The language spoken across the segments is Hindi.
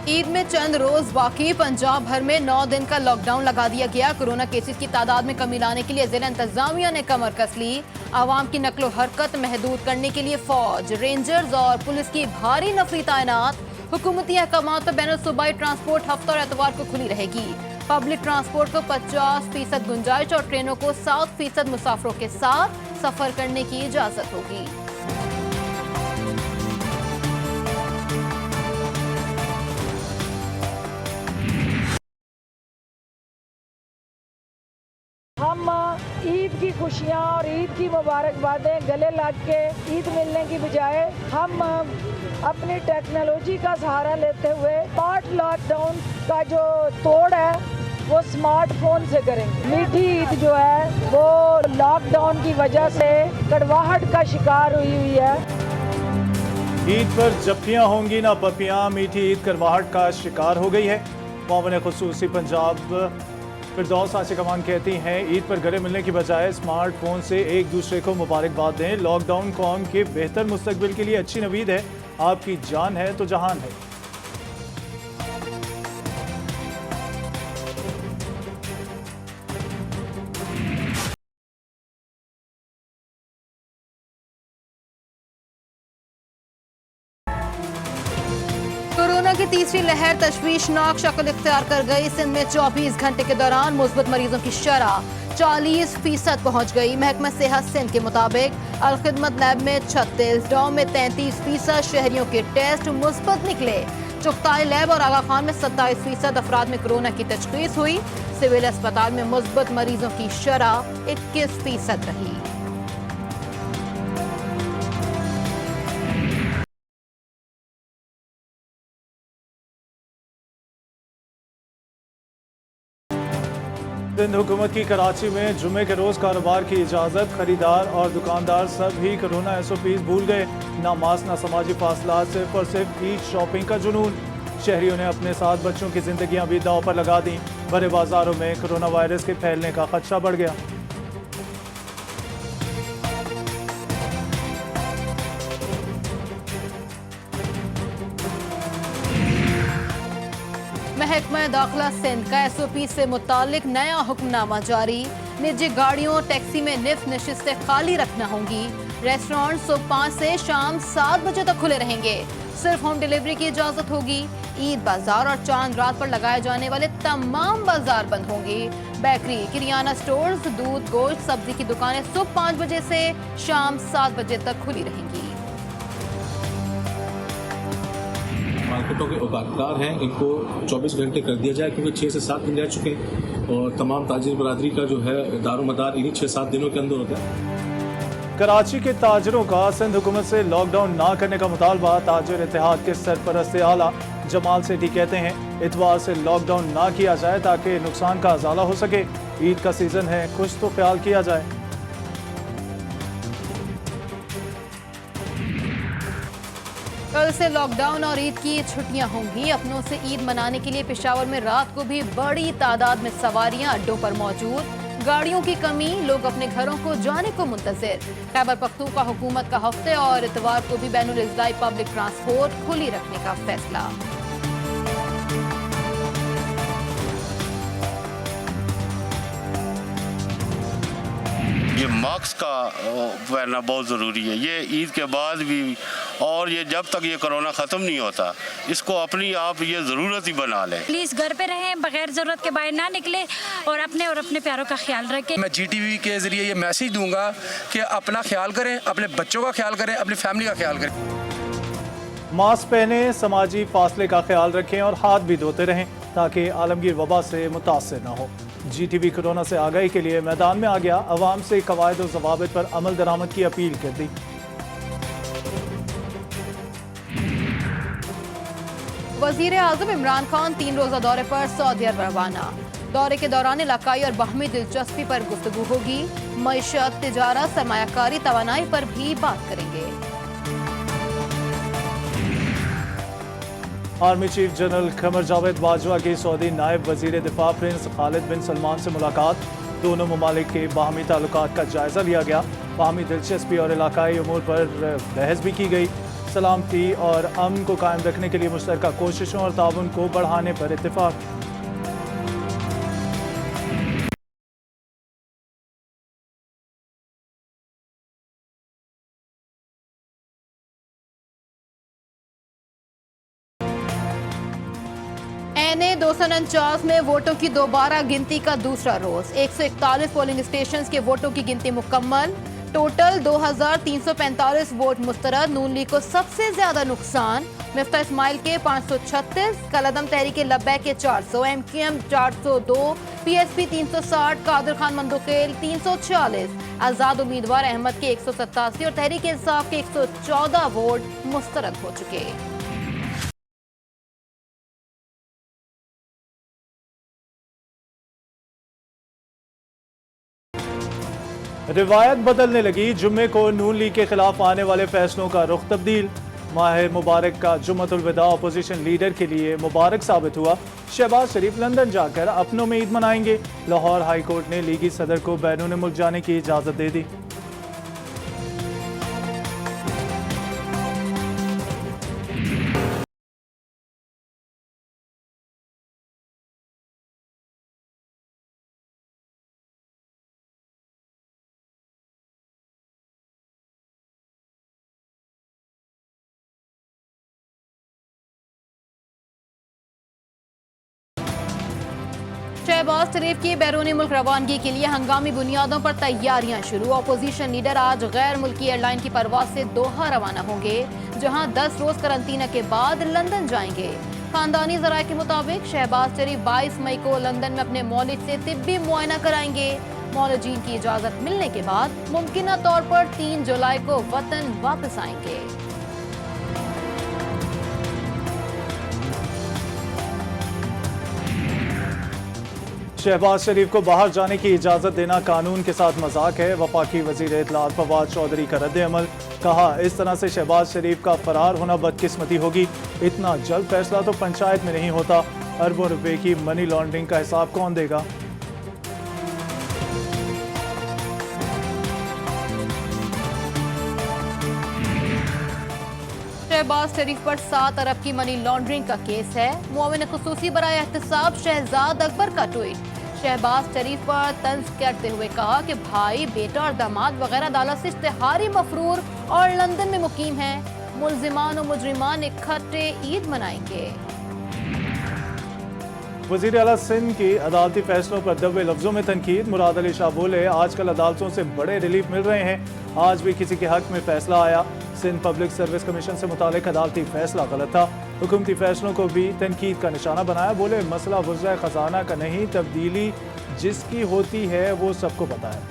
ईद में चंद रोज बाकी पंजाब भर में 9 दिन का लॉकडाउन लगा दिया गया। कोरोना केसेस की तादाद में कमी लाने के लिए जिला इंतजामिया ने कमर कस ली। आवाम की नकलो हरकत महदूद करने के लिए फौज, रेंजर्स और पुलिस की भारी नफरी तैनात। हुकूमती अहकाम पर बैनुल सूबाई ट्रांसपोर्ट हफ्ता और एतवार को खुली रहेगी। पब्लिक ट्रांसपोर्ट को 50% गुंजाइश और ट्रेनों को 7% मुसाफिरों के साथ सफर करने की इजाजत होगी। हम ईद की खुशियाँ और ईद की मुबारकबादें गले लग के ईद मिलने की बजाय हम अपनी टेक्नोलॉजी का सहारा लेते हुए स्मार्ट लॉकडाउन का जो तोड़ है वो स्मार्टफोन से करेंगे। मीठी ईद जो है वो लॉकडाउन की वजह से कड़वाहट का शिकार हुई है। ईद पर जफ्फियाँ होंगी ना पपियाँ, मीठी ईद करवाहट का शिकार हो गई है। मामले खुसूसी पंजाब फिरदौस आसिफ कमान कहती हैं, ईद पर गले मिलने की बजाय स्मार्टफोन से एक दूसरे को मुबारकबाद दें। लॉकडाउन कौम के बेहतर मुस्तकबिल के लिए अच्छी नवीद है। आपकी जान है तो जहान है। कोरोना की तीसरी लहर तशवीशनाक शक्ल इख्तियार कर गई। सिंध में 24 घंटे के दौरान मुस्बत मरीजों की शरह 40% पहुंच गई। महकमा सेहत सिंध के मुताबिक अलखिदमत लैब में 36, डॉम में 33% शहरियों के टेस्ट मुस्बत निकले। चुगताई लैब और आगा खान में 27% अफराद में कोरोना की तशखीस हुई। सिविल अस्पताल में मुस्बत मरीजों की शरह 21% रही। सिंध हुकूमत की कराची में जुमे के रोज कारोबार की इजाज़त। खरीदार और दुकानदार सब ही कोरोना SOPs भूल गए। ना मास्क ना समाजी फासला, सिर्फ और सिर्फ ईद शॉपिंग का जुनून। शहरियों ने अपने साथ बच्चों की जिंदगियां भी दांव पर लगा दी। बड़े बाजारों में कोरोना वायरस के फैलने का खदशा बढ़ गया। महकमा दाखिला सिंध का SOP से मुतालिक नया हुक्मनामा जारी। निजी गाड़ियों टैक्सी में निफ्त नशिस्तें खाली रखना होंगी। रेस्टोरेंट सुबह 5 से शाम 7 बजे तक खुले रहेंगे। सिर्फ होम डिलीवरी की इजाजत होगी। ईद बाजार और चांद रात पर लगाए जाने वाले तमाम बाजार बंद होंगे। बेकरी, किरियाना स्टोर्स, दूध, गोश्त, सब्जी की दुकानें सुबह 5 बजे से शाम 7 बजे तक खुली रहेंगी। मार्केटों के औकातदार हैं, इनको 24 घंटे कर दिया जाए, क्योंकि 6 से 7 दिन रह चुके हैं और तमाम ताजिर बरादरी का जो है दारोमदार इन्हीं 6-7 दिनों के अंदर होता है। कराची के ताजरों का सिंध हुकूमत से लॉकडाउन ना करने का मुतालबा। ताजिर इत्तेहाद के सरपरस्त आला जमाल सेठी कहते हैं, इतवार से लॉकडाउन ना किया जाए ताकि नुकसान का अजाला हो सके। ईद का सीजन है, कुछ तो ख्याल किया जाए। कल से लॉकडाउन और ईद की छुट्टियां होंगी। अपनों से ईद मनाने के लिए पेशावर में रात को भी बड़ी तादाद में सवारियां अड्डों पर मौजूद। गाड़ियों की कमी, लोग अपने घरों को जाने को मुंतजिर। खैबर पख्तूनख्वा हुकूमत का हफ्ते और इतवार को भी बैनुल इज़्ज़ाई पब्लिक ट्रांसपोर्ट खुली रखने का फैसला। ये मास्क का पहनना बहुत ज़रूरी है, ये ईद के बाद भी, और ये जब तक ये कोरोना ख़त्म नहीं होता, इसको अपनी आप ये ज़रूरत ही बना लें। प्लीज़ घर पे रहें, बगैर ज़रूरत के बाहर ना निकले और अपने प्यारों का ख्याल रखें। मैं GTV के ज़रिए ये मैसेज दूंगा कि अपना ख्याल करें, अपने बच्चों का ख्याल करें, अपनी फैमिली का ख्याल करें। मास्क पहने, समाजी फासले का ख्याल रखें और हाथ भी धोते रहें ताकि आलमगीर वबा से मुतासर न हो। GTV कोरोना से आगाही के लिए मैदान में आ गया। अवाम से कवायद और ज़वाबित पर अमल दरामद की अपील कर दी। वज़ीर आज़म इमरान खान 3 रोज़ा दौरे पर सऊदी अरब रवाना। दौरे के दौरान इलाकाई और बाहमी दिलचस्पी पर गुफ्तगू होगी। मईशत, तिजारत, सरमायाकारी, तवानाई पर भी बात करेंगे। Army chief general Qamar Javed Bajwa की सऊदी नायब वजीर दिफा प्रिंस खालिद बिन सलमान से मुलाकात। दोनों ममालिक के बाहमी ताल्लुकात का जायजा लिया गया। बाहमी दिलचस्पी और इलाकाई उमूर पर बहस भी की गई। सलामती और अमन को कायम रखने के लिए मुश्तरका कोशिशों और ताउन को बढ़ाने पर इत्तेफाक। NA 249 में वोटों की दोबारा गिनती का दूसरा रोज 141 पोलिंग स्टेशंस के वोटों की गिनती मुकम्मल। टोटल 2345 वोट मुस्तरद। नून लीग को सबसे ज्यादा नुकसान। मिफ्ता इस्माइल के 536, कलदम तहरीक लब्बैक के 400, MQM 402, PSP 360, कादिर खान मंदुखेल 340, आजाद उम्मीदवार अहमद के 187 और तहरीक इंसाफ के 114 वोट मुस्तरद हो चुके। रिवायत बदलने लगी। जुम्मे को नून लीग के खिलाफ आने वाले फैसलों का रुख तब्दील। माह मुबारक का जुम्मतुल विदा अपोजिशन लीडर के लिए मुबारक साबित हुआ। शहबाज शरीफ लंदन जाकर अपनों में ईद मनाएंगे। लाहौर हाई कोर्ट ने लीगी सदर को बैरून मुल्क जाने की इजाजत दे दी। शहबाज शरीफ की बैरूनी मुल्क रवानगी के लिए हंगामी बुनियादों पर तैयारियां शुरू। अपोजिशन लीडर आज गैर मुल्की एयरलाइन की परवाज से दोहा रवाना होंगे, जहां 10 रोज करंतना के बाद लंदन जाएंगे। खानदानी जराये के मुताबिक शहबाज शरीफ 22 मई को लंदन में अपने मौलिद से तिब्बी मुआयना कराएंगे। मौलजीन की इजाजत मिलने के बाद मुमकिन तौर पर 3 जुलाई को वतन वापस आएंगे। शहबाज शरीफ को बाहर जाने की इजाजत देना कानून के साथ मजाक है। वफाकी वजीर इत्तलात फवाद चौधरी का रद्द अमल। कहा, इस तरह से शहबाज शरीफ का फरार होना बदकिस्मती होगी। इतना जल्द फैसला तो पंचायत में नहीं होता। अरबों रुपए की मनी लॉन्ड्रिंग का हिसाब कौन देगा। शहबाज शरीफ पर 7 अरब की मनी लॉन्ड्रिंग का केस है। मुआविन खुसूसी बराए एहतसाब शहजाद अकबर का ट्वीट। शहबाज शरीफ पर तंज करते हुए कहा कि भाई, बेटा और दामाद वगैरह अदालत से इश्तेहारी मफरूर और लंदन में मुकीम हैं। मुल्जिमान और मुजरिमान इकट्ठे ईद मनाएंगे। वज़ीर आला सिंध की अदालती फैसलों पर दबे लफ्जों में तनकीद। मुराद अली शाह बोले, आजकल अदालतों से बड़े रिलीफ मिल रहे हैं। आज भी किसी के हक में फैसला आया। सिंध पब्लिक सर्विस कमीशन से मुतालिक अदालती फैसला गलत था। हुकूमती फैसलों को भी तनकीद का निशाना बनाया। बोले, मसला वज़्र खजाना का नहीं, तब्दीली जिसकी होती है वो सबको पता है।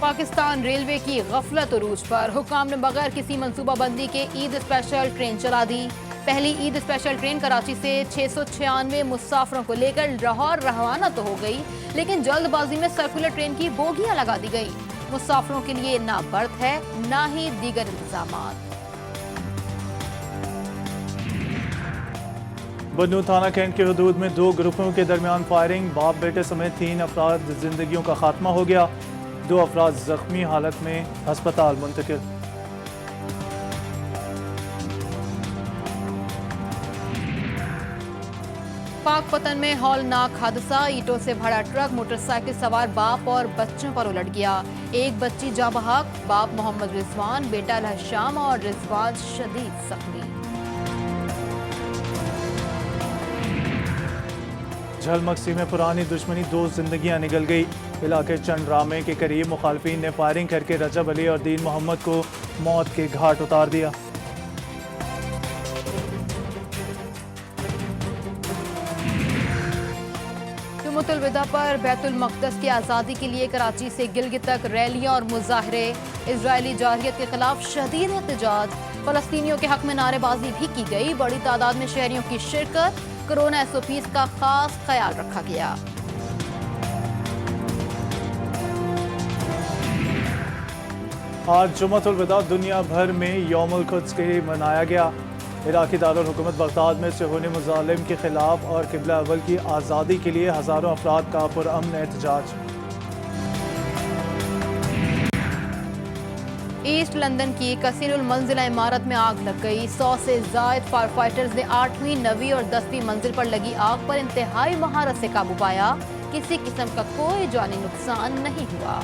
पाकिस्तान रेलवे की गफलत उरूज पर। हुकाम ने बगैर किसी मनसूबाबंदी के ईद स्पेशल ट्रेन चला दी। पहली ईद स्पेशल ट्रेन कराची से 696 मुसाफिरों को लेकर लाहौर रवाना तो हो गई, लेकिन जल्दबाजी में सर्कुलर ट्रेन की बोगियां लगा दी गई। मुसाफिरों के लिए ना बर्थ है, ना ही दीगर इंतजामात। बन्नू थाना कैंट के हुदूद में 2 ग्रुपों के दरमियान फायरिंग। बाप बेटे समेत 3 अफराद जिंदगियों का खात्मा हो गया। 2 अफराद जख्मी हालत में अस्पताल मुंतकिल। पाकपतन में हौलनाक हादसा। ईंटों से भरा ट्रक मोटरसाइकिल सवार बाप और बच्चों पर उलट गया। एक बच्ची जाँ बहक, बाप मोहम्मद रिजवान, बेटा लहशाम और रिजवान शदीद जख्मी। झलमक्सी में पुरानी दुश्मनी 2 जिंदगियां निकल गई। इलाके चंडरामे के करीब मुखालफिन ने फायरिंग करके रजब अली और दीन मोहम्मद को मौत के घाट उतार दिया। जुम्मतुल विदा पर बैतुल मक़दस की आज़ादी के लिए कराची से गिलगित तक रैलियां और मुजाहरे। इजरायली जारहियत के खिलाफ शदीद एहतजाज। फलस्तीनियों के हक में नारेबाजी भी की गई। बड़ी तादाद में शहरियों की शिरकत। कोरोना SOPs का खास ख्याल रखा गया। आज जुम्मतुल विदा दुनिया भर में यौमुल कुद्स के मनाया गया। इराकी दारुल हुकूमत बगदाद में सुहूनी मुजालिम के खिलाफ और किबला अव्वल की आज़ादी के लिए हज़ारों अफराद का पुरअमन एहतजाज। ईस्ट लंदन की कसीरुल मंजिला इमारत में आग लग गई। 100 से जायद फायर फाइटर्स ने 8वीं, 9वीं और 10वीं मंजिल पर लगी आग पर इंतहाई महारत से काबू पाया। किसी किस्म का कोई जानी नुकसान नहीं हुआ।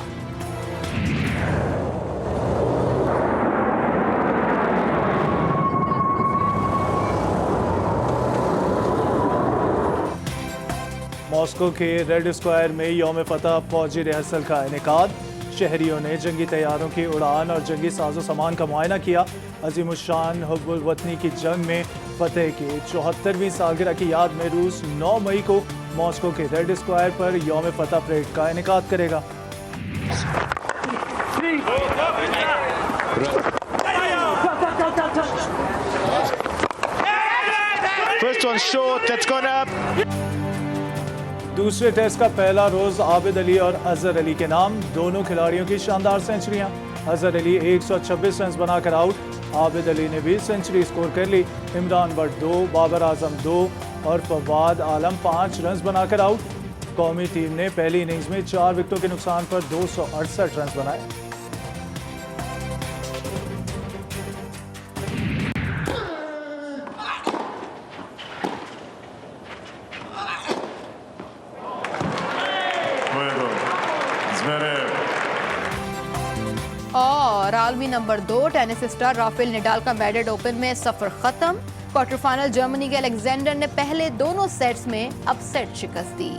मॉस्को के रेड स्क्वायर में यौम फतह फौजी रिहर्सल का इनेकाद। शहरियों ने जंगी तैयारों की उड़ान और जंगी साजो सामान का मुआयना किया। अजीमुशान हुब्बुल वतनी की जंग में फतेह की 74वीं सालगिरह की याद में रूस 9 मई को मॉस्को के रेड स्क्वायर पर यौम फतह परेड का इनेकाद करेगा। First one short, that's gone up. दूसरे टेस्ट का पहला रोज आबिद अली और अजहर अली के नाम। दोनों खिलाड़ियों की शानदार सेंचुरियां। अजहर अली 126 रन बनाकर आउट। आबिद अली ने भी सेंचुरी स्कोर कर ली। इमरान भट्ट 2, बाबर आजम 2 और फवाद आलम 5 रन बनाकर आउट। कौमी टीम ने पहली इनिंग्स में 4 विकेटों के नुकसान पर 268 रन बनाए। और आलमी number 2 tennis star Rafael Nadal का मैड्रिड ओपन में सफर खत्म। क्वार्टर फाइनल जर्मनी के अलेक्जेंडर ने पहले दोनों सेट्स में अपसेट शिकस्त दी।